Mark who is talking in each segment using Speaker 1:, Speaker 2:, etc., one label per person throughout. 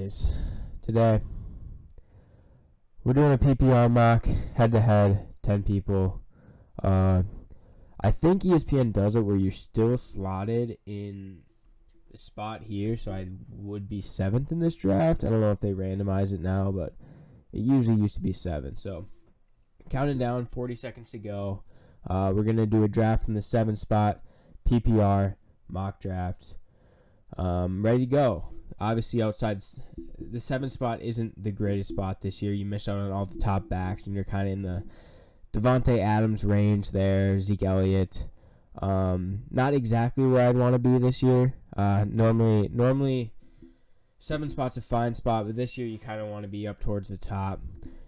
Speaker 1: guys, today we're doing a PPR mock, head-to-head, 10 people. I think ESPN does it where you're still slotted in the spot here, so I would be 7th in this draft. I don't know if they randomize it now, but it usually used to be 7. So, counting down, 40 seconds to go. We're going to do a draft from the 7th spot, PPR mock draft. Ready to go. Obviously, outside the 7th spot isn't the greatest spot this year. You miss out on all the top backs, and you're kind of in the Devonta Adams range there. Zeke Elliott, not exactly where I'd want to be this year. Normally, 7th spot's a fine spot, but this year you kind of want to be up towards the top,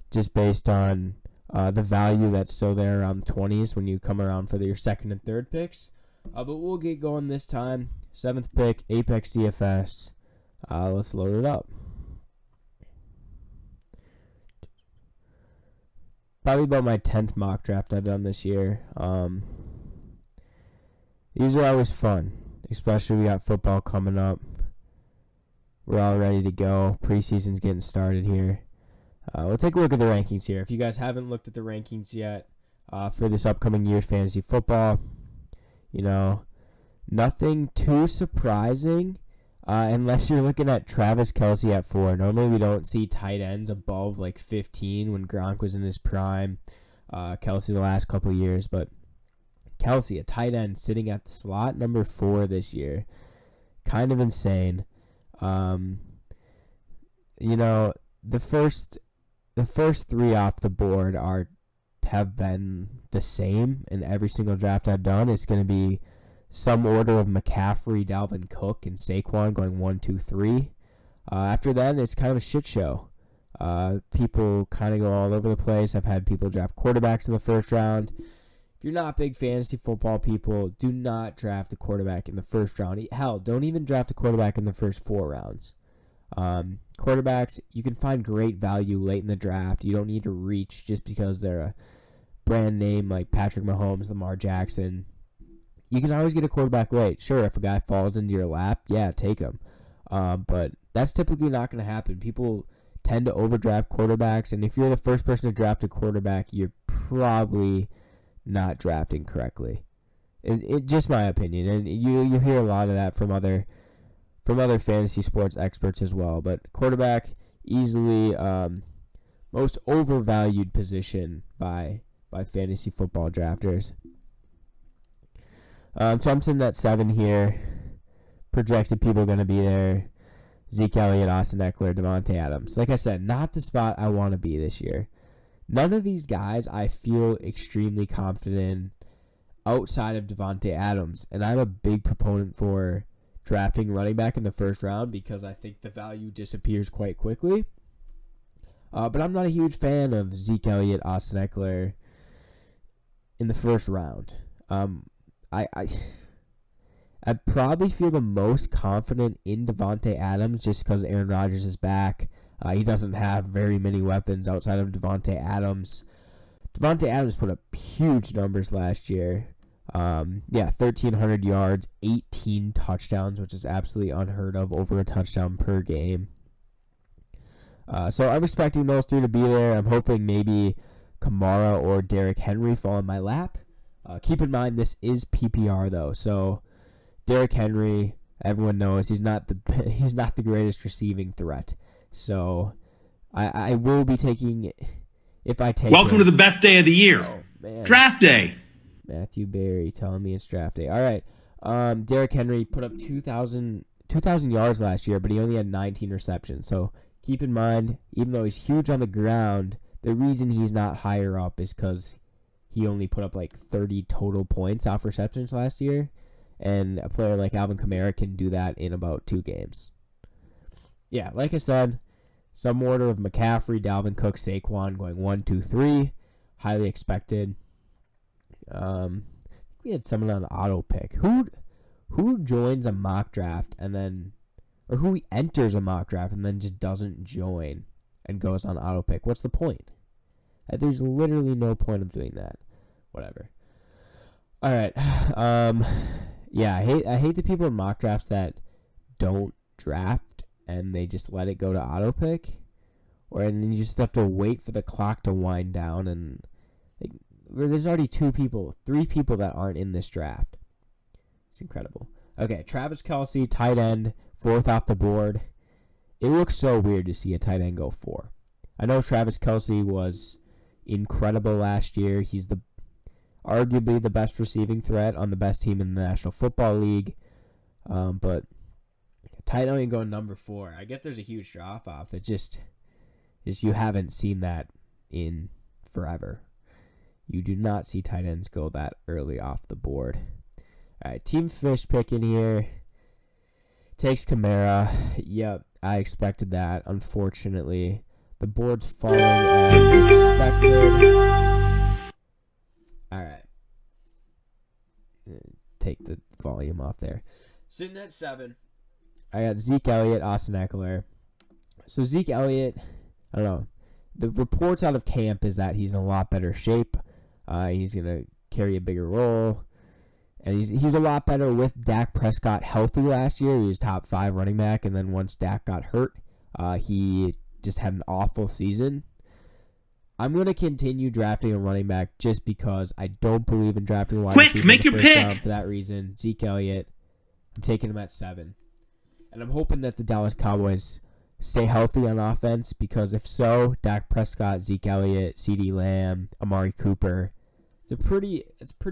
Speaker 1: just based on the value that's still there around the 20s when you come around for your 2nd and 3rd picks. But we'll get going this time. 7th pick, Apex DFS. Let's load it up. Probably about my 10th mock draft I've done this year. These are always fun, especially we got football coming up. We're all ready to go. Preseason's getting started here. We'll take a look at the rankings here. If you guys haven't looked at the rankings yet for this upcoming year's fantasy football, nothing too surprising unless you're looking at Travis Kelce at 4. Normally we don't see tight ends above like 15 when Gronk was in his prime. Kelce the last couple of years, but Kelce, a tight end, sitting at the slot number 4 this year. Kind of insane. The first 3 off the board have been the same in every single draft I've done. It's going to be some order of McCaffrey, Dalvin Cook, and Saquon going 1, 2, 3. After that, it's kind of a shit show. People kind of go all over the place. I've had people draft quarterbacks in the first round. If you're not big fantasy football people, do not draft a quarterback in the first round. Hell, don't even draft a quarterback in the first 4 rounds. Quarterbacks, you can find great value late in the draft. You don't need to reach just because they're a brand name like Patrick Mahomes, Lamar Jackson. You can always get a quarterback late. Sure, if a guy falls into your lap, yeah, take him. But that's typically not going to happen. People tend to overdraft quarterbacks, and if you're the first person to draft a quarterback, you're probably not drafting correctly. It's just my opinion, and you hear a lot of that from other fantasy sports experts as well. But quarterback, easily most overvalued position by fantasy football drafters. So I'm sitting at 7 here. Projected people are going to be there. Zeke Elliott, Austin Eckler, Devonta Adams. Like I said, not the spot I want to be this year. None of these guys I feel extremely confident in outside of Devonta Adams. And I'm a big proponent for drafting running back in the first round because I think the value disappears quite quickly. But I'm not a huge fan of Zeke Elliott, Austin Eckler in the first round. I probably feel the most confident in Devonta Adams just because Aaron Rodgers is back. He doesn't have very many weapons outside of Devonta Adams. Devonta Adams put up huge numbers last year. 1,300 yards, 18 touchdowns, which is absolutely unheard of, over a touchdown per game. So I'm expecting those 3 to be there. I'm hoping maybe Kamara or Derrick Henry fall in my lap. Keep in mind this is PPR though, so Derrick Henry, everyone knows he's not the greatest receiving threat. So I will be taking, if I take.
Speaker 2: Welcome to the best day of the year, draft day.
Speaker 1: Matthew Berry telling me it's draft day. All right, Derrick Henry put up 2,000 yards last year, but he only had 19 receptions. So keep in mind, even though he's huge on the ground, the reason he's not higher up is because he only put up like 30 total points off receptions last year. And a player like Alvin Kamara can do that in about 2 games. Yeah, like I said, some order of McCaffrey, Dalvin Cook, Saquon going 1, 2, 3. Highly expected. We had someone on auto pick. Who joins a mock draft and then, or who enters a mock draft and then just doesn't join and goes on auto pick? What's the point? There's literally no point of doing that. Whatever. All right. Yeah, I hate the people in mock drafts that don't draft and they just let it go to auto pick, and then you just have to wait for the clock to wind down, and there's already 3 people that aren't in this draft. It's incredible. Okay, Travis Kelce, tight end, 4th off the board. It looks so weird to see a tight end go 4. I know Travis Kelce was incredible last year. He's arguably the best receiving threat on the best team in the National Football League. But tight end going number 4. I get there's a huge drop-off. It's just you haven't seen that in forever. You do not see tight ends go that early off the board. All right, Team Fish pick in here. Takes Kamara. Yep, I expected that. Unfortunately, the board's falling as expected. All right. Take the volume off there. Sitting at 7, I got Zeke Elliott, Austin Eckler. So Zeke Elliott, I don't know. The reports out of camp is that he's in a lot better shape. He's going to carry a bigger role. And he's a lot better with Dak Prescott healthy last year. He was top 5 running back, and then once Dak got hurt, he just had an awful season. I'm going to continue drafting a running back just because I don't believe in drafting a wide receiver.
Speaker 2: Quick, make your pick!
Speaker 1: For that reason, Zeke Elliott, I'm taking him at 7. And I'm hoping that the Dallas Cowboys stay healthy on offense, because if so, Dak Prescott, Zeke Elliott, CeeDee Lamb, Amari Cooper, it's a pretty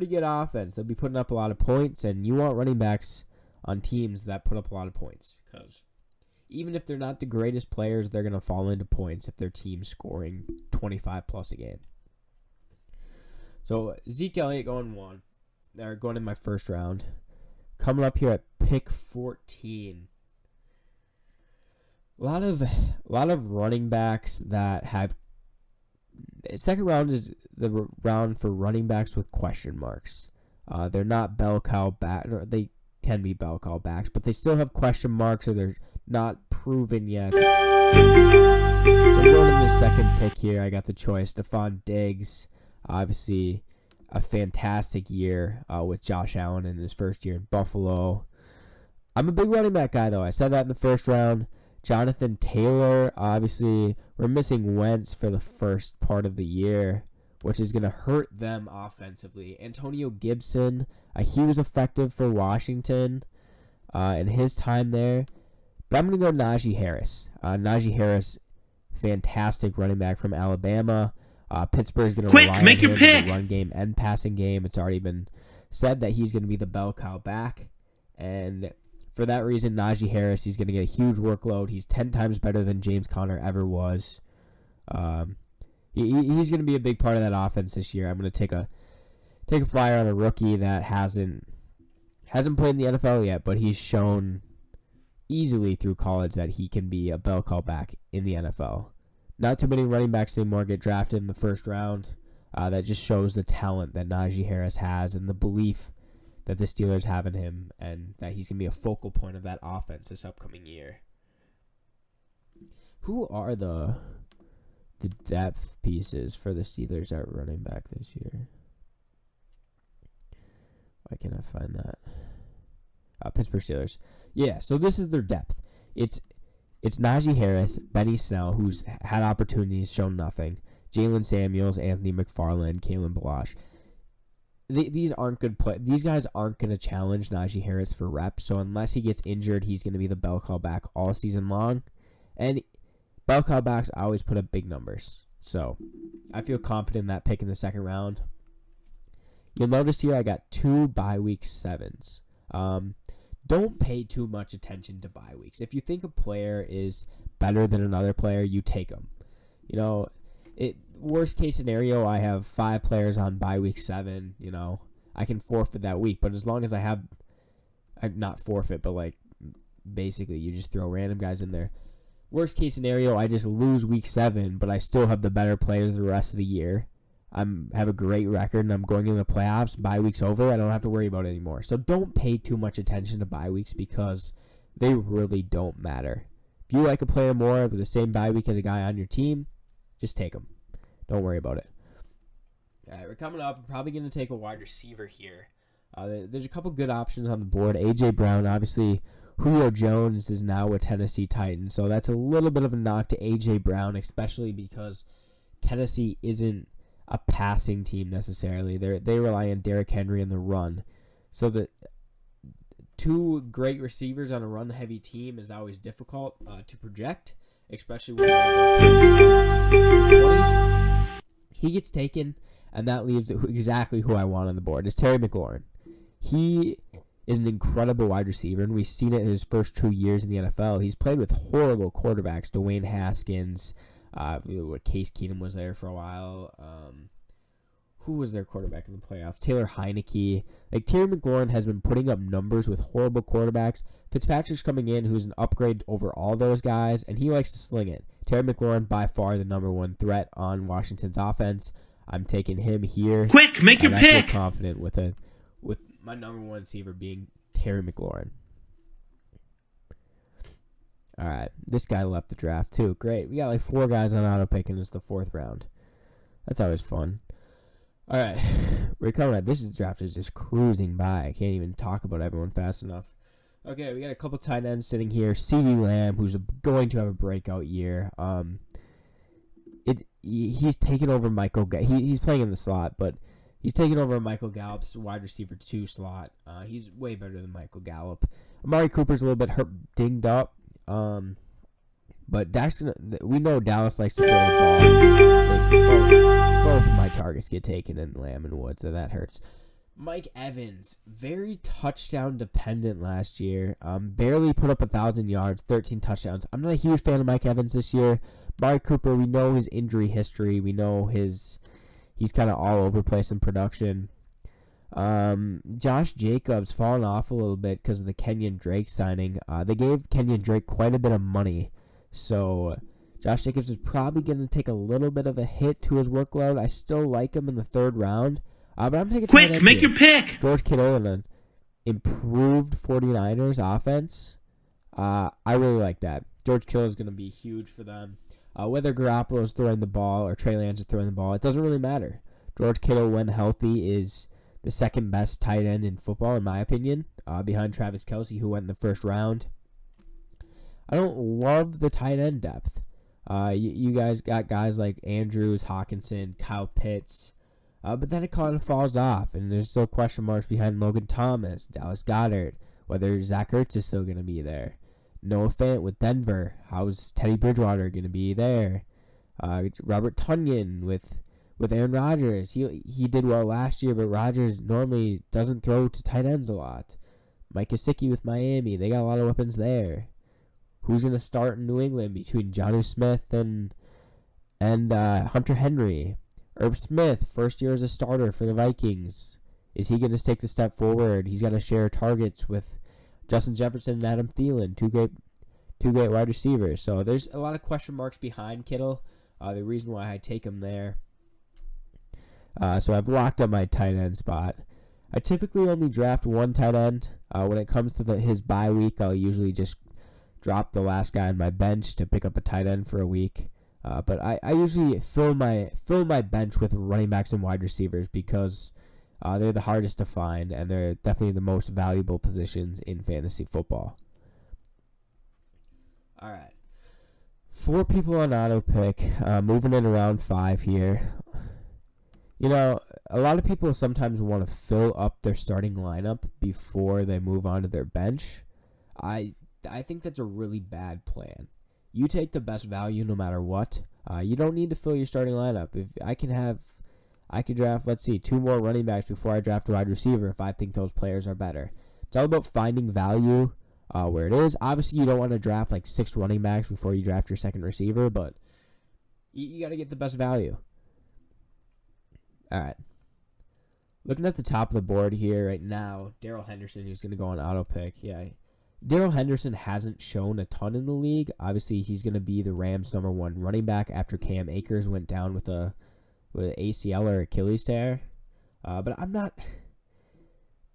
Speaker 1: good offense. They'll be putting up a lot of points, and you want running backs on teams that put up a lot of points, because even if they're not the greatest players, they're going to fall into points if their team's scoring 25 plus a game. So Zeke Elliott going in my first round. Coming up here at pick 14. A lot of running backs that have. Second round is the round for running backs with question marks. They're not bell cow back. They can be bell cow backs, but they still have question marks, or they're not proven yet. So I'm going in the second pick here. I got the choice. Stefan Diggs, obviously a fantastic year with Josh Allen in his first year in Buffalo. I'm a big running back guy, though. I said that in the first round. Jonathan Taylor, obviously, we're missing Wentz for the first part of the year, which is going to hurt them offensively. Antonio Gibson, he was effective for Washington in his time there. But I'm going to go Nashi Harris. Nashi Harris, fantastic running back from Alabama. Pittsburgh's going to rely on him in the run game and passing game. It's already been said that he's going to be the bell cow back. And for that reason, Nashi Harris, he's going to get a huge workload. He's 10 times better than James Conner ever was. He's going to be a big part of that offense this year. I'm going to take a flyer on a rookie that hasn't played in the NFL yet, but he's shown easily through college that he can be a bell cow back in the NFL. Not too many running backs anymore get drafted in the first round. That just shows the talent that Nashi Harris has and the belief that the Steelers have in him, and that he's going to be a focal point of that offense this upcoming year. Who are the depth pieces for the Steelers at running back this year? Why can't I find that? Pittsburgh Steelers. Yeah, so this is their depth. It's Najee Harris, Benny Snell, who's had opportunities, shown nothing. Jalen Samuels, Anthony McFarland, Kalen Balash. These aren't good play. These guys aren't going to challenge Najee Harris for reps. So unless he gets injured, he's going to be the bell cow back all season long. And bell cow backs always put up big numbers. So I feel confident in that pick in the second round. You'll notice here I got 2 bye week 7s. Don't pay too much attention to bye weeks. If you think a player is better than another player, you take them. You know, worst case scenario, I have 5 players on bye week 7. You know, I can forfeit that week, but as long as I not forfeit, but like basically you just throw random guys in there. Worst case scenario, I just lose week 7, but I still have the better players the rest of the year. Have a great record, and I'm going into the playoffs. Bye week's over. I don't have to worry about it anymore. So don't pay too much attention to bye weeks, because they really don't matter. If you like a player more with the same bye week as a guy on your team, just take him. Don't worry about it. All right, we're coming up. I'm probably going to take a wide receiver here. There's a couple good options on the board. A.J. Brown, obviously, Julio Jones is now a Tennessee Titan, so that's a little bit of a knock to A.J. Brown, especially because Tennessee isn't a passing team necessarily. They rely on Derrick Henry and the run. So the two great receivers on a run-heavy team is always difficult to project, especially when in the 20s. He gets taken, and that leaves exactly who I want on the board. It's Terry McLaurin. He is an incredible wide receiver, and we've seen it in his first 2 years in the NFL. He's played with horrible quarterbacks, Dwayne Haskins, Case Keenum was there for a while. Who was their quarterback in the playoffs? Taylor Heineke. Like, Terry McLaurin has been putting up numbers with horrible quarterbacks. Fitzpatrick's coming in, who's an upgrade over all those guys, and he likes to sling it. Terry McLaurin, by far the number one threat on Washington's offense. I'm taking him here.
Speaker 2: Quick, make your pick.
Speaker 1: I feel confident with my number one receiver being Terry McLaurin. All right, this guy left the draft too. Great, we got like 4 guys on auto pick, and it's the 4th round. That's always fun. All right, we're coming at this draft is just cruising by. I can't even talk about everyone fast enough. Okay, we got a couple tight ends sitting here. CeeDee Lamb, who's going to have a breakout year. He's taken over Michael. He's playing in the slot, but he's taken over Michael Gallup's wide receiver 2 slot. He's way better than Michael Gallup. Amari Cooper's a little bit dinged up. But we know Dallas likes to throw the ball. Both of my targets get taken in Lamb and Woods, so that hurts. Mike Evans, very touchdown dependent last year. Barely put up 1,000 yards, 13 touchdowns. I'm not a huge fan of Mike Evans this year. Amari Cooper, we know his injury history. We know he's kind of all over the place in production. Josh Jacobs fallen off a little bit because of the Kenyon Drake signing. They gave Kenyon Drake quite a bit of money, so Josh Jacobs is probably going to take a little bit of a hit to his workload. I still like him in the 3rd round, but I'm taking
Speaker 2: quick, make your pick.
Speaker 1: George Kittle and an improved 49ers offense. I really like that. George Kittle is going to be huge for them. Whether Garoppolo is throwing the ball or Trey Lance is throwing the ball, it doesn't really matter. George Kittle, when healthy, is the 2nd best tight end in football, in my opinion, behind Travis Kelce, who went in the 1st round. I don't love the tight end depth. You guys got guys like Andrews, Hawkinson, Kyle Pitts, but then it kind of falls off, and there's still question marks behind Logan Thomas, Dallas Goedert, whether Zach Ertz is still going to be there. Noah Fant with Denver. How's Teddy Bridgewater going to be there? Robert Tonyan with Aaron Rodgers. He did well last year, but Rodgers normally doesn't throw to tight ends a lot. Mike Gesicki with Miami. They got a lot of weapons there. Who's going to start in New England between Jonnu Smith and Hunter Henry? Irv Smith, first year as a starter for the Vikings. Is he going to take the step forward? He's got to share targets with Justin Jefferson and Adam Thielen, two great wide receivers. So there's a lot of question marks behind Kittle. The reason why I take him there. So I've locked up my tight end spot. I typically only draft 1 tight end. When it comes to his bye week, I'll usually just drop the last guy on my bench to pick up a tight end for a week. But I usually fill my bench with running backs and wide receivers because they're the hardest to find, and they're definitely the most valuable positions in fantasy football. All right. 4 people on auto pick, moving in around 5 here. You know, a lot of people sometimes want to fill up their starting lineup before they move on to their bench. I think that's a really bad plan. You take the best value no matter what. You don't need to fill your starting lineup. If I could draft, 2 more running backs before I draft a wide receiver if I think those players are better. It's all about finding value where it is. Obviously, you don't want to draft 6 running backs before you draft your second receiver, but you got to get the best value. All right. Looking at the top of the board here right now, Daryl Henderson, who's going to go on auto pick. Yeah, Daryl Henderson hasn't shown a ton in the league. Obviously, he's going to be the Rams' number 1 running back after Cam Akers went down with an ACL or Achilles tear. But I'm not...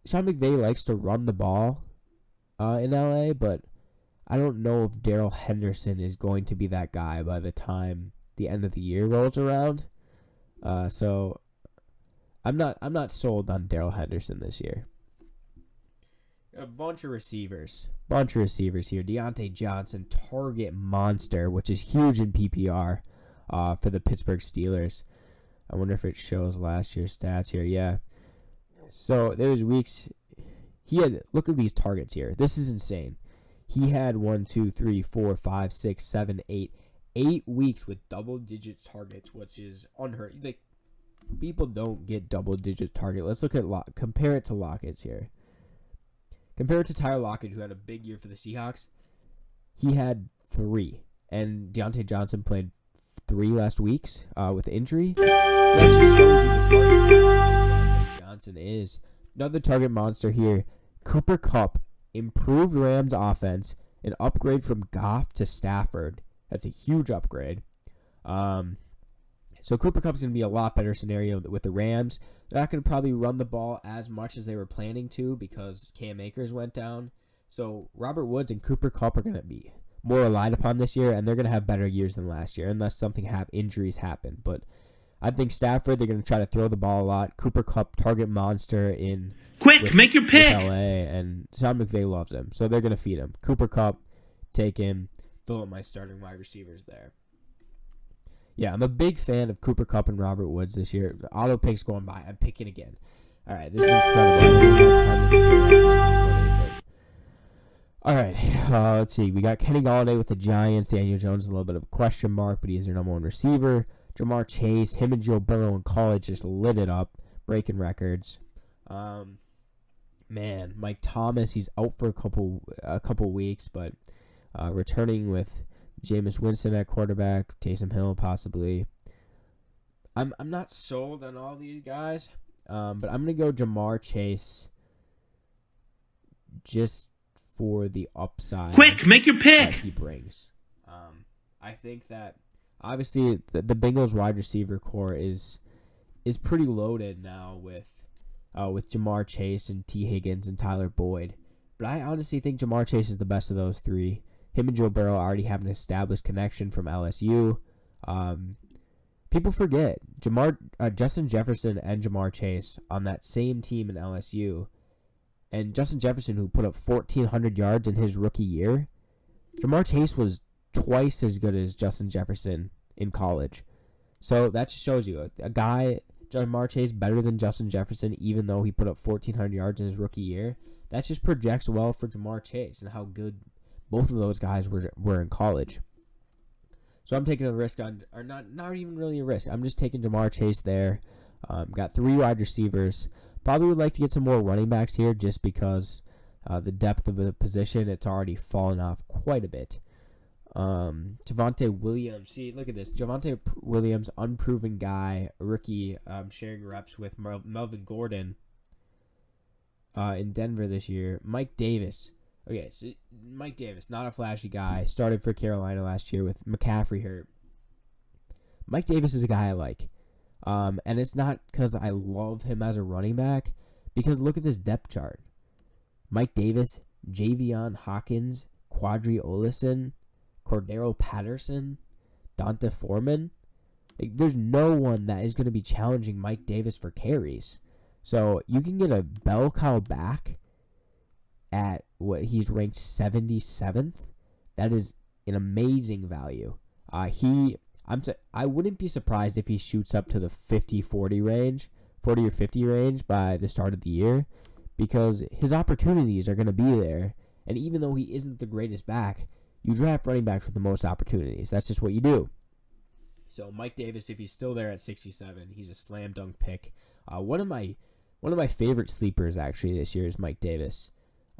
Speaker 1: Sean McVay likes to run the ball in LA, but I don't know if Daryl Henderson is going to be that guy by the time the end of the year rolls around. So I'm not sold on Daryl Henderson this year. A bunch of receivers. Bunch of receivers here. Deontay Johnson, target monster, which is huge in PPR for the Pittsburgh Steelers. I wonder if it shows last year's stats here. Yeah. So there's weeks he had, look at these targets here. This is insane. He had 1, 2, 3, 4, 5, 6, 7, 8 weeks with double-digit targets, which is unheard. Like, people don't get double-digit target. Let's look at compare it to Lockett's here. Compare it to Tyler Lockett, who had a big year for the Seahawks. He had 3, and Deontay Johnson played 3 last weeks with injury. That just shows you the target monster that Deontay Johnson is. Another target monster here. Cooper Kupp, improved Rams offense, an upgrade from Goff to Stafford. That's a huge upgrade. So Cooper Kupp's going to be a lot better scenario with the Rams. They're not going to probably run the ball as much as they were planning to because Cam Akers went down. So Robert Woods and Cooper Kupp are going to be more relied upon this year, and they're going to have better years than last year unless injuries happen. But I think Stafford, they're going to try to throw the ball a lot. Cooper Kupp, target monster
Speaker 2: make your pick.
Speaker 1: With LA, and Sean McVay loves him, so they're going to feed him. Cooper Kupp, take him, fill up my starting wide receivers there. Yeah, I'm a big fan of Cooper Kupp and Robert Woods this year. Auto picks going by. I'm picking again. All right, this is incredible. All right, let's see. We got Kenny Golladay with the Giants. Daniel Jones is a little bit of a question mark, but he's their number 1 receiver. Jamar Chase, him and Joe Burrow in college just lit it up, breaking records. Man, Mike Thomas, he's out for a couple weeks, but returning with Jameis Winston at quarterback, Taysom Hill possibly. I'm not sold on all these guys, but I'm gonna go Jamar Chase just for the upside.
Speaker 2: Quick, make your pick.
Speaker 1: That he brings. I think that obviously the Bengals wide receiver core is pretty loaded now with Jamar Chase and T. Higgins and Tyler Boyd. But I honestly think Jamar Chase is the best of those 3. Him and Joe Burrow already have an established connection from LSU. People forget Justin Jefferson and Jamar Chase on that same team in LSU. And Justin Jefferson, who put up 1,400 yards in his rookie year, Jamar Chase was twice as good as Justin Jefferson in college. So that just shows you a guy, Jamar Chase, better than Justin Jefferson, even though he put up 1,400 yards in his rookie year. That just projects well for Jamar Chase and how good both of those guys were in college. So I'm taking a risk on, or not even really a risk. I'm just taking Jamar Chase there. Got 3 wide receivers. Probably would like to get some more running backs here just because the depth of the position, it's already fallen off quite a bit. Javonte Williams. See, look at this. Javonte Williams, unproven guy, rookie, sharing reps with Melvin Gordon in Denver this year. Mike Davis. Okay, so Mike Davis, not a flashy guy. Started for Carolina last year with McCaffrey hurt. Mike Davis is a guy I like. And it's not because I love him as a running back, because look at this depth chart. Mike Davis, Javion Hawkins, Quadri Olison, Cordero Patterson, Donta Foreman. Like, there's no one that is going to be challenging Mike Davis for carries. So you can get a bell cow back at what he's ranked 77th. That is an amazing value. I wouldn't be surprised if he shoots up to the 40 or 50 range by the start of the year, because his opportunities are going to be there. And even though he isn't the greatest back, you draft running backs with the most opportunities. That's just what you do. So Mike Davis, if he's still there at 67, he's a slam dunk pick. One of my favorite sleepers actually this year is Mike Davis.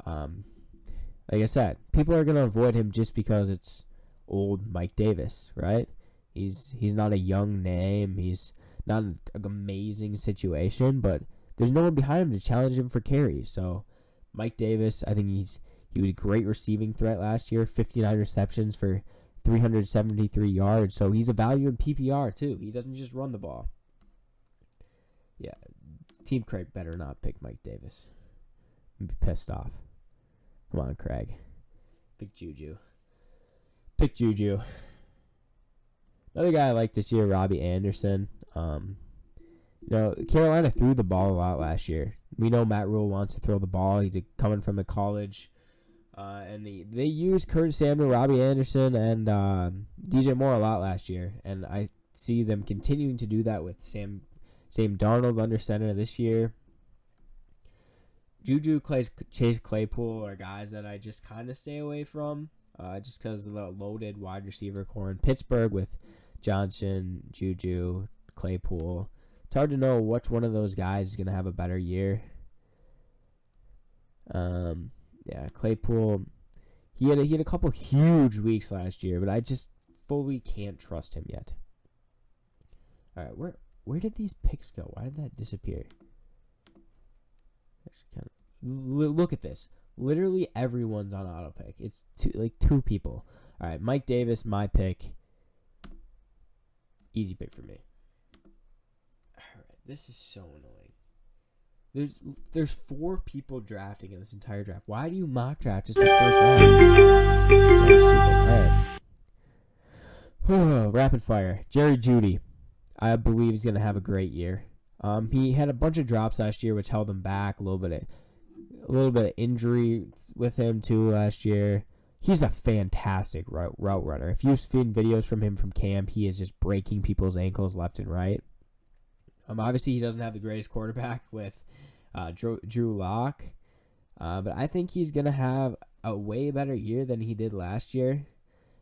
Speaker 1: Like I said, people are going to avoid him just because it's old Mike Davis, right? He's not a young name. He's not an amazing situation, but there's no one behind him to challenge him for carries. So Mike Davis, I think he was a great receiving threat last year, 59 receptions for 373 yards. So he's a value in PPR too. He doesn't just run the ball. Yeah, Team Craig better not pick Mike Davis. I'm pissed off. Come on, Craig. Pick Juju. Another guy I like this year, Robbie Anderson. Carolina threw the ball a lot last year. We know Matt Rule wants to throw the ball. He's coming from a college. And they used Curtis Samuel, Robbie Anderson, and DJ Moore a lot last year. And I see them continuing to do that with Sam Darnold under center this year. Juju, Chase Claypool are guys that I just kind of stay away from just because of the loaded wide receiver core in Pittsburgh with Johnson, Juju, Claypool. It's hard to know which one of those guys is going to have a better year. Claypool, he had a couple huge weeks last year, but I just fully can't trust him yet. All right, where did these picks go? Why did that disappear? Look at this. Literally everyone's on auto pick. It's two people. All right, Mike Davis, my pick. Easy pick for me. All right, this is so annoying. There's 4 people drafting in this entire draft. Why do you mock draft just the first round? So stupid. All right. Rapid fire. Jerry Jeudy. I believe he's gonna have a great year. He had a bunch of drops last year, which held him back a little bit of injury with him too last year. He's a fantastic route runner. If you've seen videos from him from camp, he is just breaking people's ankles left and right. Obviously, he doesn't have the greatest quarterback with Drew Lock, but I think he's going to have a way better year than he did last year.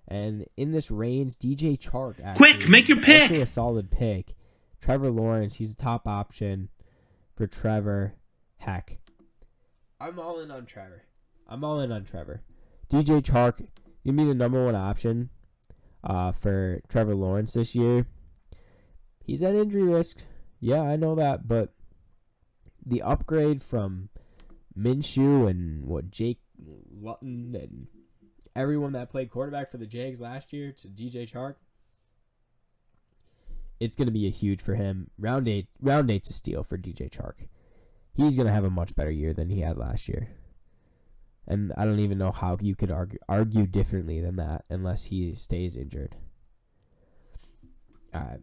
Speaker 1: And in this range, DJ Chark actually
Speaker 2: Quick, make your pick.
Speaker 1: Also a solid pick. Trevor Lawrence, he's a top option for Trevor. Heck, I'm all in on Trevor. DJ Chark, you be the number 1 option for Trevor Lawrence this year. He's at injury risk. Yeah, I know that, but the upgrade from Minshew and Jake Luton and everyone that played quarterback for the Jags last year to DJ Chark, it's going to be a huge for him. Round 8's a steal for DJ Chark. He's going to have a much better year than he had last year. And I don't even know how you could argue differently than that unless he stays injured. All right.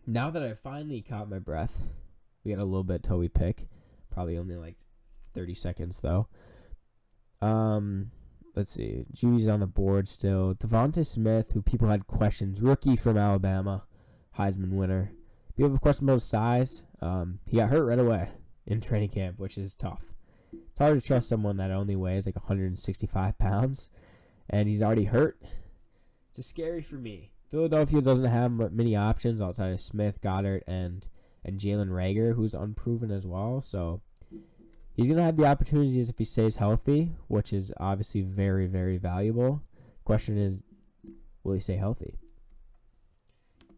Speaker 1: Now that I finally caught my breath, we got a little bit till we pick. Probably only like 30 seconds, though. Let's see. Judy's on the board still. Devonta Smith, who people had questions. Rookie from Alabama. Heisman winner. People have a question about his size. He got hurt right away in training camp, which is tough. It's hard to trust someone that only weighs like 165 pounds, and he's already hurt. It's just scary for me. Philadelphia doesn't have many options outside of Smith, Goddard, and Jalen Reagor, who's unproven as well. So he's going to have the opportunities if he stays healthy, which is obviously very, very valuable. Question is, will he stay healthy?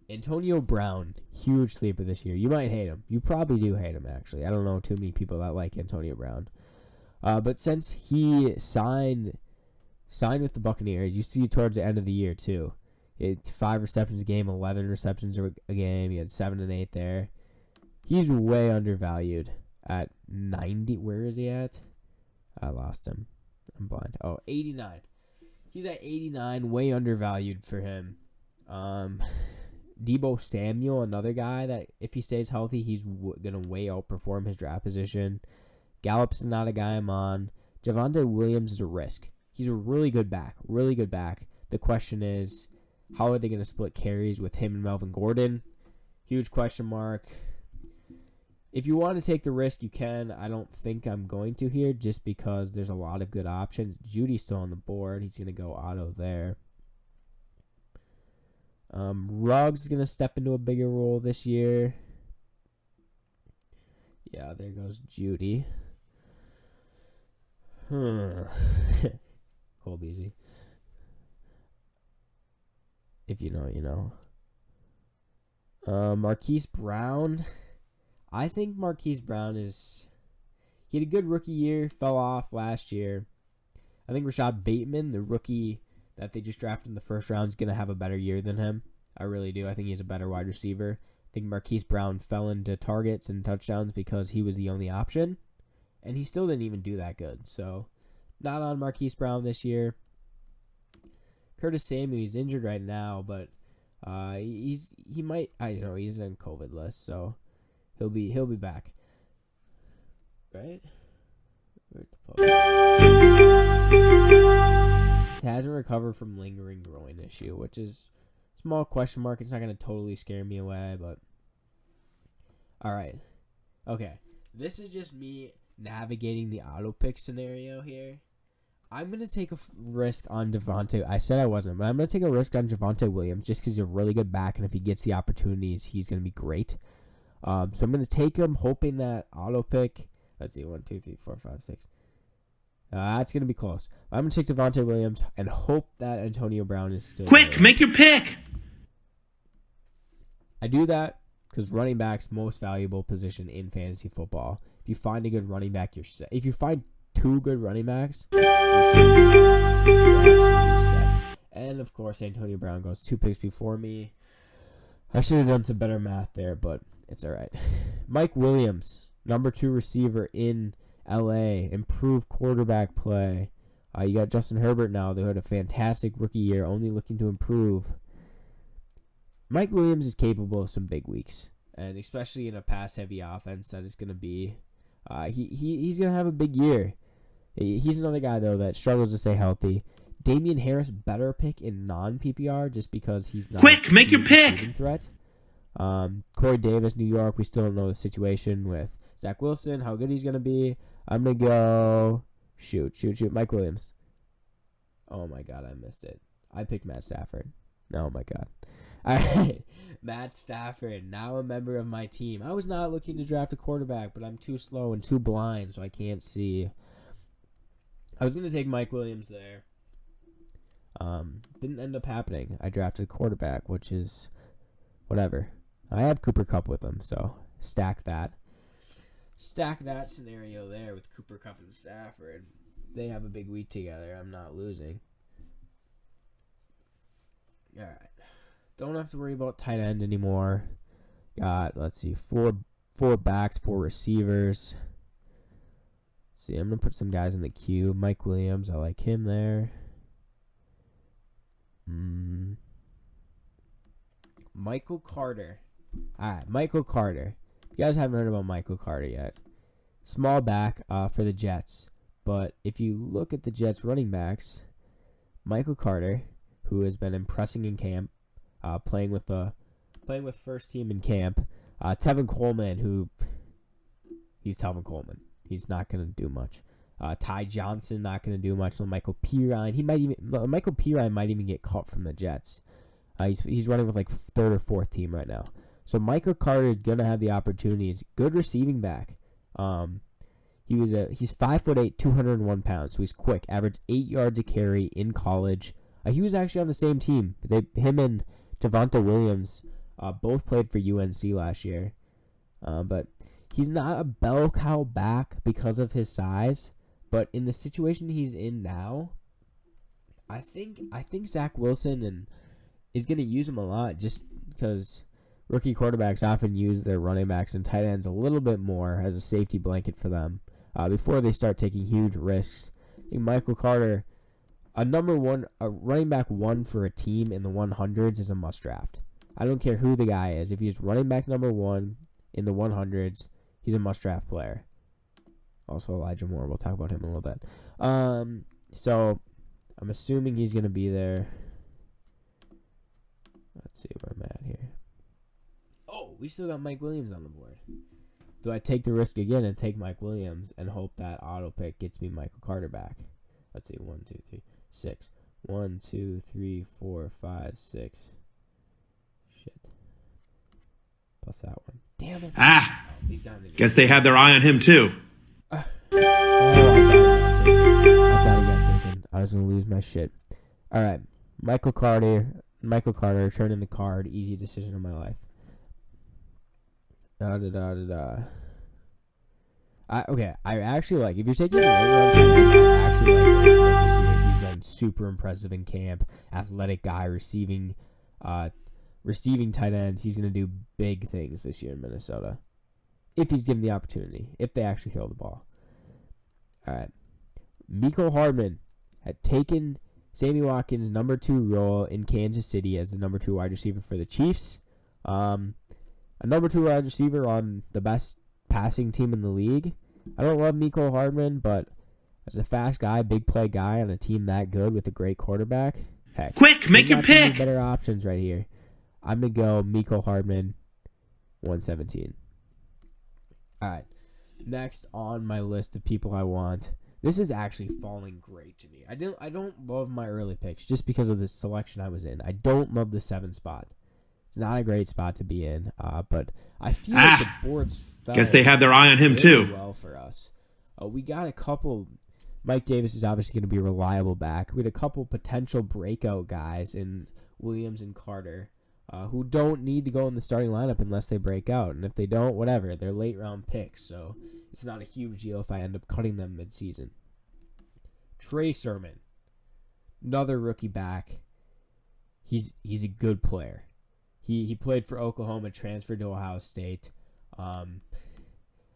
Speaker 1: Antonio Brown, huge sleeper this year. You might hate him. You probably do hate him, actually. I don't know too many people that like Antonio Brown. But since he signed with the Buccaneers, you see towards the end of the year, too. It's 5 receptions a game, 11 receptions a game. He had 7 and 8 there. He's way undervalued at 90. Where is he at? I lost him. I'm blind. 89. He's at 89, way undervalued for him. Deebo Samuel, another guy that if he stays healthy, he's going to way outperform his draft position. Gallup's not a guy I'm on. Javonte Williams is a risk. He's a really good back. The question is, how are they going to split carries with him and Melvin Gordon? Huge question mark. If you want to take the risk, you can. I don't think I'm going to here just because there's a lot of good options. Judy's still on the board. He's going to go auto there. Ruggs is going to step into a bigger role this year. Yeah, there goes Judy. Cold easy. If you know, you know. Marquis Brown. I think Marquis Brown he had a good rookie year, fell off last year. I think Rashad Bateman, the rookie that they just drafted in the first round, is going to have a better year than him. I really do. I think he's a better wide receiver. I think Marquis Brown fell into targets and touchdowns because he was the only option, and he still didn't even do that good. So, not on Marquis Brown this year. Curtis Samuel, he's injured right now, but he might. I don't know, he's on COVID list, so He'll be back. Right? Where'd the puck go? He hasn't recovered from lingering groin issue, which is a small question mark. It's not going to totally scare me away, but all right. Okay. This is just me navigating the auto pick scenario here. I'm going to take a risk on Devonta. I said I wasn't, but I'm going to take a risk on Javonte Williams just because he's a really good back, and if he gets the opportunities, he's going to be great. So I'm going to take him, hoping that auto pick. Let's see, 1, 2, 3, 4, 5, 6. That's going to be close. I'm going to take Devonta Williams and hope that Antonio Brown is still
Speaker 2: Quick,
Speaker 1: there.
Speaker 2: make your pick.
Speaker 1: I do that because running back's most valuable position in fantasy football. If you find a good running back, you're set. If you find 2 good running backs, you're absolutely set. And, of course, Antonio Brown goes 2 picks before me. I should have done some better math there, but it's all right. Mike Williams, number 2 receiver in L.A., improved quarterback play. You got Justin Herbert now. They had a fantastic rookie year, only looking to improve. Mike Williams is capable of some big weeks, and especially in a pass-heavy offense that is going to be. He's going to have a big year. He's another guy, though, that struggles to stay healthy. Damian Harris, better pick in non-PPR just because he's not
Speaker 2: Quick, make your pick.
Speaker 1: Threat. Corey Davis, New York, we still don't know the situation with Zach Wilson, how good he's going to be. I'm going to go shoot. Mike Williams. Oh, my God, I missed it. I picked Matt Stafford. Oh, my God. All right, Matt Stafford, now a member of my team. I was not looking to draft a quarterback, but I'm too slow and too blind, so I can't see. I was going to take Mike Williams there. Didn't end up happening. I drafted a quarterback, which is whatever. I have Cooper Kupp with him, so stack that. Stack that scenario there with Cooper Kupp and Stafford. They have a big week together. I'm not losing. All right. Don't have to worry about tight end anymore. Got, let's see, four backs, 4 receivers. Let's see, I'm going to put some guys in the queue. Mike Williams, I like him there. Michael Carter. All right, Michael Carter. You guys haven't heard about Michael Carter yet. Small back for the Jets. But if you look at the Jets running backs, Michael Carter, who has been impressing in camp, playing with first team in camp. Tevin Coleman, he's Tevin Coleman. He's not going to do much. Ty Johnson not going to do much. Michael Pirine, Michael Pirine might even get caught from the Jets. He's running with like 3rd or 4th team right now. So Michael Carter is going to have the opportunities. Good receiving back. He's 5'8", 201 pounds. So he's quick. Averaged 8 yards a carry in college. He was actually on the same team. Him and Devonta Williams both played for UNC last year. But he's not a bell cow back because of his size. But in the situation he's in now, I think Zach Wilson is going to use him a lot just because rookie quarterbacks often use their running backs and tight ends a little bit more as a safety blanket for them before they start taking huge risks. I think Michael Carter, a running back 1 for a team in the 100s is a must draft. I don't care who the guy is. If he's running back number 1 in the 100s, he's a must draft player. Also Elijah Moore. We'll talk about him in a little bit. So I'm assuming he's going to be there. Let's see where I'm at here. Oh, we still got Mike Williams on the board. Do I take the risk again and take Mike Williams and hope that auto pick gets me Michael Carter back? Let's see. 1, 2, 3, 6. 1, 2, 3, 4, 5, 6. Shit. Plus that one. Damn it.
Speaker 2: Guess they had their eye on him too.
Speaker 1: I thought he got taken. I was going to lose my shit. All right. Michael Carter, turning the card. Easy decision of my life. I actually like, if you're taking a late round tight end, I actually like Irv Smith this year. He's been super impressive in camp. Athletic guy, receiving tight end. He's going to do big things this year in Minnesota. If he's given the opportunity. If they actually throw the ball. All right. Mecole Hardman had taken Sammy Watkins' number 2 role in Kansas City as the number 2 wide receiver for the Chiefs. a number 2 wide receiver on the best passing team in the league. I don't love Mecole Hardman, but as a fast guy, big play guy on a team that good with a great quarterback, heck.
Speaker 2: Quick, make your pick.
Speaker 1: Better options right here. I'm going to go Mecole Hardman, 117. All right. Next on my list of people I want. This is actually falling great to me. I don't love my early picks just because of the selection I was in. I don't love the 7 spot. It's not a great spot to be in, but I feel like the boards fell.
Speaker 2: Guess they had their eye on him too.
Speaker 1: Well for us. We got a couple. Mike Davis is obviously going to be a reliable back. We had a couple potential breakout guys in Williams and Carter who don't need to go in the starting lineup unless they break out. And if they don't, whatever. They're late round picks, so it's not a huge deal if I end up cutting them midseason. Trey Sermon, another rookie back. He's a good player. He played for Oklahoma, transferred to Ohio State.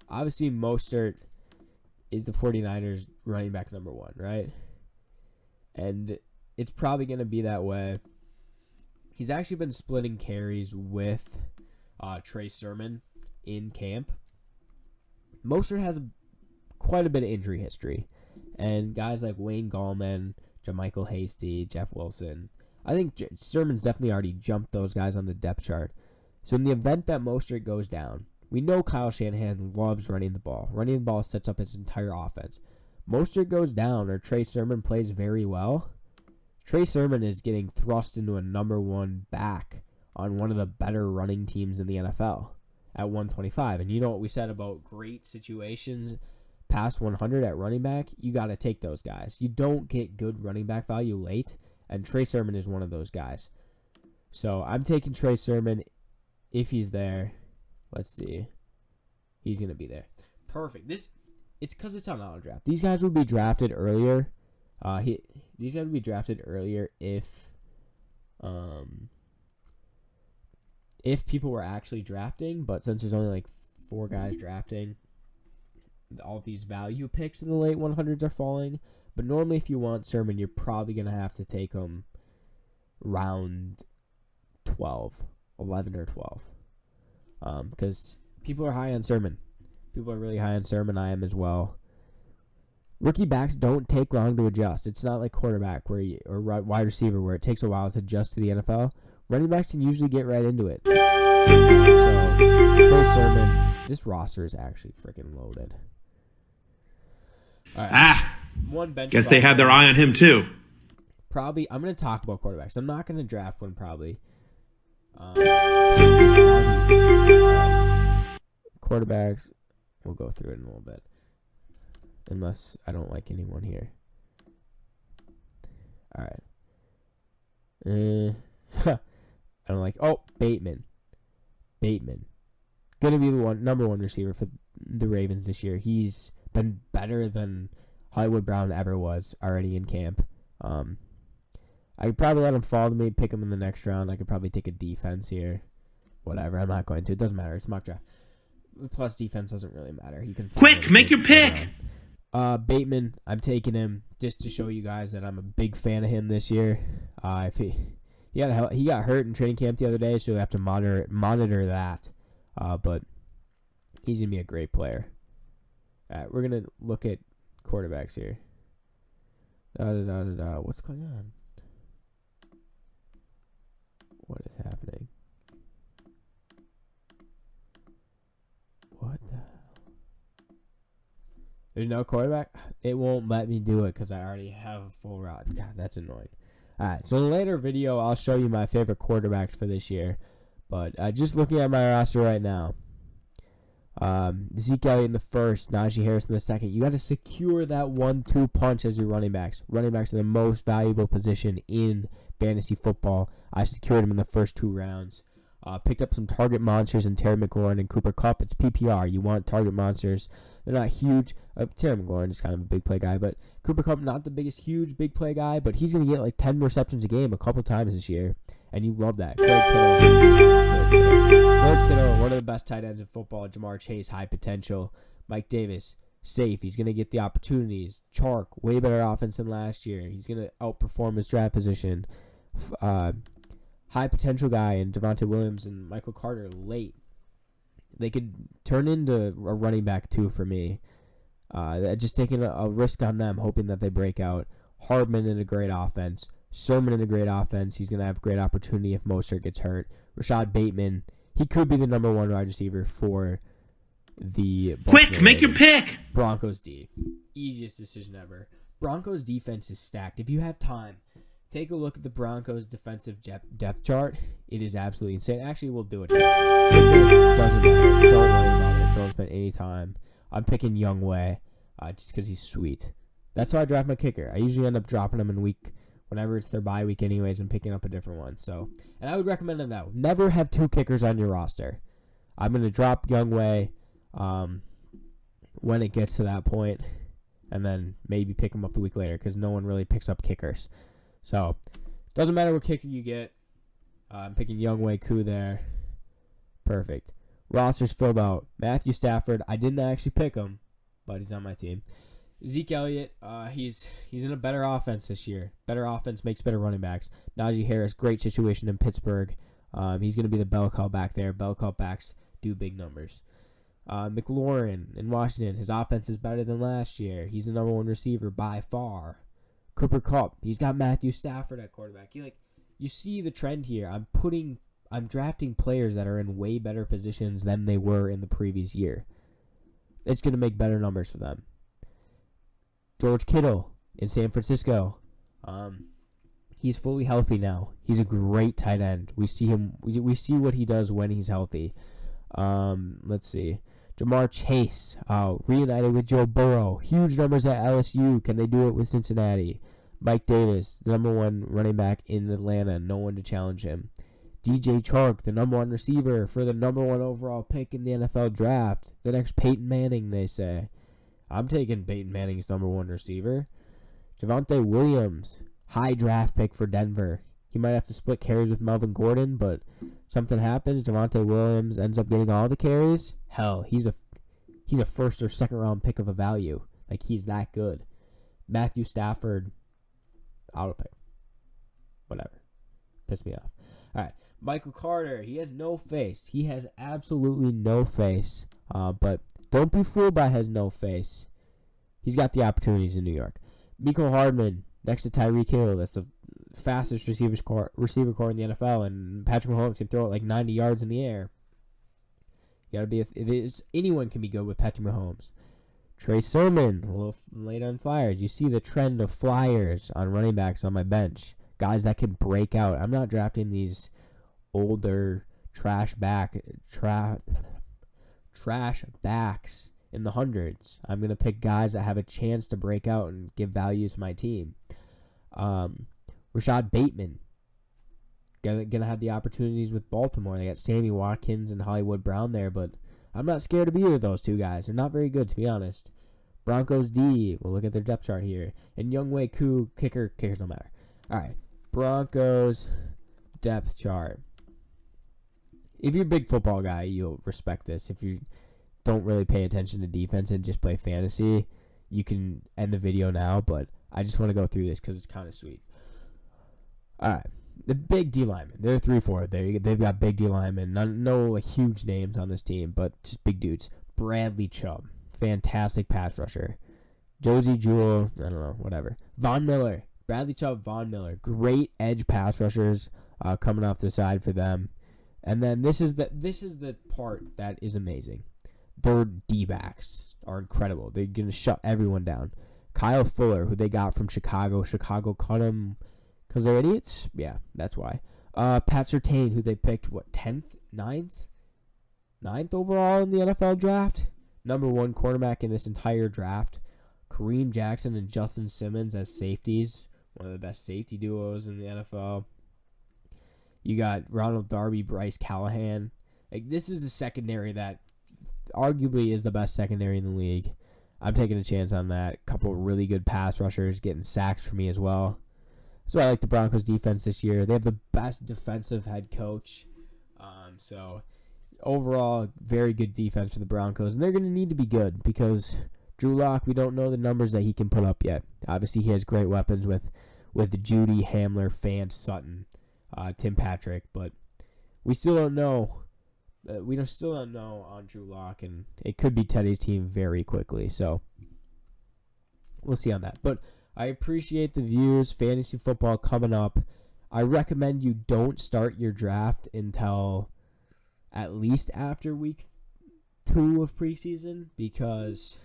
Speaker 1: Obviously, Mostert is the 49ers running back number 1, right? And it's probably going to be that way. He's actually been splitting carries with Trey Sermon in camp. Mostert has quite a bit of injury history. And guys like Wayne Gallman, JaMychal Hasty, Jeff Wilson, I think Sermon's definitely already jumped those guys on the depth chart. So in the event that Mostert goes down, we know Kyle Shanahan loves running the ball. Running the ball sets up his entire offense. Mostert goes down or Trey Sermon plays very well. Trey Sermon is getting thrust into a number 1 back on one of the better running teams in the NFL at 125. And you know what we said about great situations past 100 at running back? You got to take those guys. You don't get good running back value late, and Trey Sermon is one of those guys. So I'm taking Trey Sermon if he's there. Let's see. He's going to be there. Perfect. It's because it's on auto draft. These guys would be drafted earlier. These guys would be drafted earlier if people were actually drafting. But since there's only like 4 guys drafting, all these value picks in the late 100s are falling. But normally if you want Sermon, you're probably going to have to take him round 12, 11 or 12. Because people are high on Sermon. People are really high on Sermon. I am as well. Rookie backs don't take long to adjust. It's not like quarterback or wide receiver where it takes a while to adjust to the NFL. Running backs can usually get right into it. So, Trey Sermon, this roster is actually freaking loaded. All right. One bench.
Speaker 2: Guess they had their eye on him too.
Speaker 1: Probably, I'm going to talk about quarterbacks. I'm not going to draft one probably. Quarterbacks, we'll go through it in a little bit. Unless I don't like anyone here. All right. I don't like. Oh, Bateman. Gonna be the number 1 receiver for the Ravens this year. He's been better than Hollywood Brown ever was already in camp. I could probably let him fall to me, pick him in the next round. I could probably take a defense here. Whatever, I'm not going to. It doesn't matter. It's mock draft. Plus, defense doesn't really matter. You can
Speaker 2: quick make your pick.
Speaker 1: Bateman, I'm taking him just to show you guys that I'm a big fan of him this year. If he got hurt in training camp the other day, so we have to monitor that. But he's gonna be a great player. All right, we're gonna look at quarterbacks here. What's going on? What is happening? What the hell? There's no quarterback? It won't let me do it because I already have a full route. God, that's annoying. Alright, so in a later video, I'll show you my favorite quarterbacks for this year. But just looking at my roster right now, Zeke Elliott in the first, Nashi Harris in the second. You got to secure that 1-2 punch as your running backs. Running backs are the most valuable position in fantasy football. I secured them in the first 2 rounds. Picked up some target monsters in Terry McLaurin and Cooper Kupp. It's PPR. You want target monsters. They're not huge. Terry McLaurin is kind of a big play guy, but Cooper Kupp, not the biggest, huge, big play guy, but he's going to get like 10 receptions a game a couple times this year, and you love that. George Kittle, one of the best tight ends in football. Jamar Chase, high potential. Mike Davis, safe. He's going to get the opportunities. Chark, way better offense than last year. He's going to outperform his draft position. High potential guy in Devonta Williams and Michael Carter late. they could turn into a running back too for me. Just taking a risk on them, hoping that they break out. Hardman in a great offense. Sermon in a great offense. He's going to have great opportunity if Mostert gets hurt. Rashad Bateman, he could be the number 1 wide receiver for the
Speaker 2: Quick, make your pick.
Speaker 1: Broncos D. Easiest decision ever. Broncos defense is stacked. If you have time, take a look at the Broncos defensive depth chart. It is absolutely insane. Actually, we'll do it here. Doesn't matter. Don't worry about it. Don't spend any time. I'm picking Youngway just because he's sweet. That's how I draft my kicker. I usually end up dropping him in week whenever it's their bye week anyways and picking up a different one. So, and I would recommend him that. Never have 2 kickers on your roster. I'm going to drop Youngway when it gets to that point, and then maybe pick him up the week later because no one really picks up kickers. So, doesn't matter what kicker you get. I'm picking Youngway Koo there. Perfect. Roster's filled out. Matthew Stafford, I didn't actually pick him, but he's on my team. Zeke Elliott, he's in a better offense this year. Better offense makes better running backs. Nashi Harris, great situation in Pittsburgh. He's going to be the bell cow back there. Bell cow backs do big numbers. McLaurin in Washington, his offense is better than last year. He's the number 1 receiver by far. Cooper Kupp, he's got Matthew Stafford at quarterback. You see the trend here. I'm drafting players that are in way better positions than they were in the previous year. It's going to make better numbers for them. George Kittle in San Francisco. He's fully healthy now. He's a great tight end. We see him. We see what he does when he's healthy. Let's see. Jamar Chase, reunited with Joe Burrow. Huge numbers at LSU. Can they do it with Cincinnati? Mike Davis, the number 1 running back in Atlanta. No one to challenge him. DJ Chark, the number 1 receiver for the number 1 overall pick in the NFL draft. The next Peyton Manning, they say. I'm taking Peyton Manning's number 1 receiver. Javonte Williams, high draft pick for Denver. He might have to split carries with Melvin Gordon, but something happens. Javonte Williams ends up getting all the carries. Hell, he's a first or second round pick of a value. Like, he's that good. Matthew Stafford, auto pick. Whatever. Piss me off. All right. Michael Carter, he has no face. He has absolutely no face. But don't be fooled by his no face. He's got the opportunities in New York. Mecole Hardman next to Tyreek Hill. That's the fastest receiver core in the NFL, and Patrick Mahomes can throw it like 90 yards in the air. You gotta be anyone can be good with Patrick Mahomes. Trey Sermon, a little late on Flyers. You see the trend of Flyers on running backs on my bench. Guys that can break out. I'm not drafting these older trash backs in the hundreds. I'm going to pick guys that have a chance to break out and give value to my team. Rashad Bateman, going to have the opportunities with Baltimore. They got Sammy Watkins and Hollywood Brown there, but I'm not scared of either of those 2 guys. They're not very good, to be honest. Broncos D, we'll look at their depth chart here. And Youngway Koo, kickers don't matter. All right, Broncos depth chart. If you're a big football guy, you'll respect this. If you don't really pay attention to defense and just play fantasy, you can end the video now, but I just want to go through this because it's kind of sweet. All right, the big D linemen. They're 3-4. They've got big D linemen. No huge names on this team, but just big dudes. Bradley Chubb, fantastic pass rusher. Josie Jewell, I don't know, whatever. Von Miller, Bradley Chubb, Von Miller, great edge pass rushers coming off the side for them. And then this is the part that is amazing. Their D-backs are incredible. They're going to shut everyone down. Kyle Fuller, who they got from Chicago. Chicago cut him because they're idiots? Yeah, that's why. Pat Surtain, who they picked, 10th? 9th? 9th overall in the NFL draft? Number 1 cornerback in this entire draft. Kareem Jackson and Justin Simmons as safeties. One of the best safety duos in the NFL. You got Ronald Darby, Bryce Callahan. Like, this is a secondary that arguably is the best secondary in the league. I'm taking a chance on that. A couple of really good pass rushers getting sacks for me as well. So I like the Broncos defense this year. They have the best defensive head coach. So overall, very good defense for the Broncos. And they're going to need to be good because Drew Lock, we don't know the numbers that he can put up yet. Obviously, he has great weapons with Judy, Hamler, Fant, Sutton, Tim Patrick. But we still don't know We still don't know on Drew Lock, and it could be Teddy's team very quickly. So we'll see on that. But I appreciate the views. Fantasy football coming up. I recommend you don't start your draft until at least after week 2 of preseason, because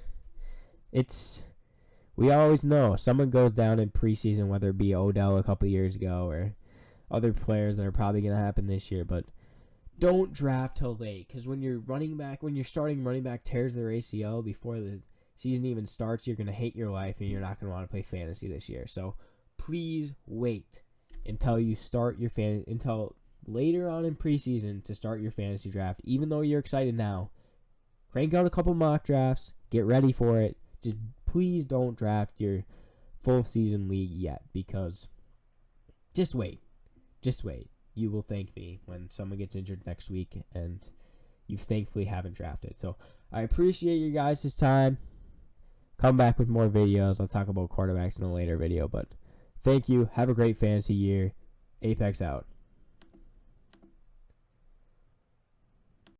Speaker 1: we always know someone goes down in preseason, whether it be Odell a couple of years ago or other players that are probably going to happen this year. But don't draft till late, because when your starting running back tears their ACL before the season even starts, you're going to hate your life and you're not going to want to play fantasy this year. So please wait until you start your until later on in preseason to start your fantasy draft. Even though you're excited now, crank out a couple mock drafts, get ready for it. Just please don't draft your full season league yet, because just wait. You will thank me when someone gets injured next week and you thankfully haven't drafted. So I appreciate you guys' time. Come back with more videos. I'll talk about quarterbacks in a later video, but thank you. Have a great fantasy year. Apex out.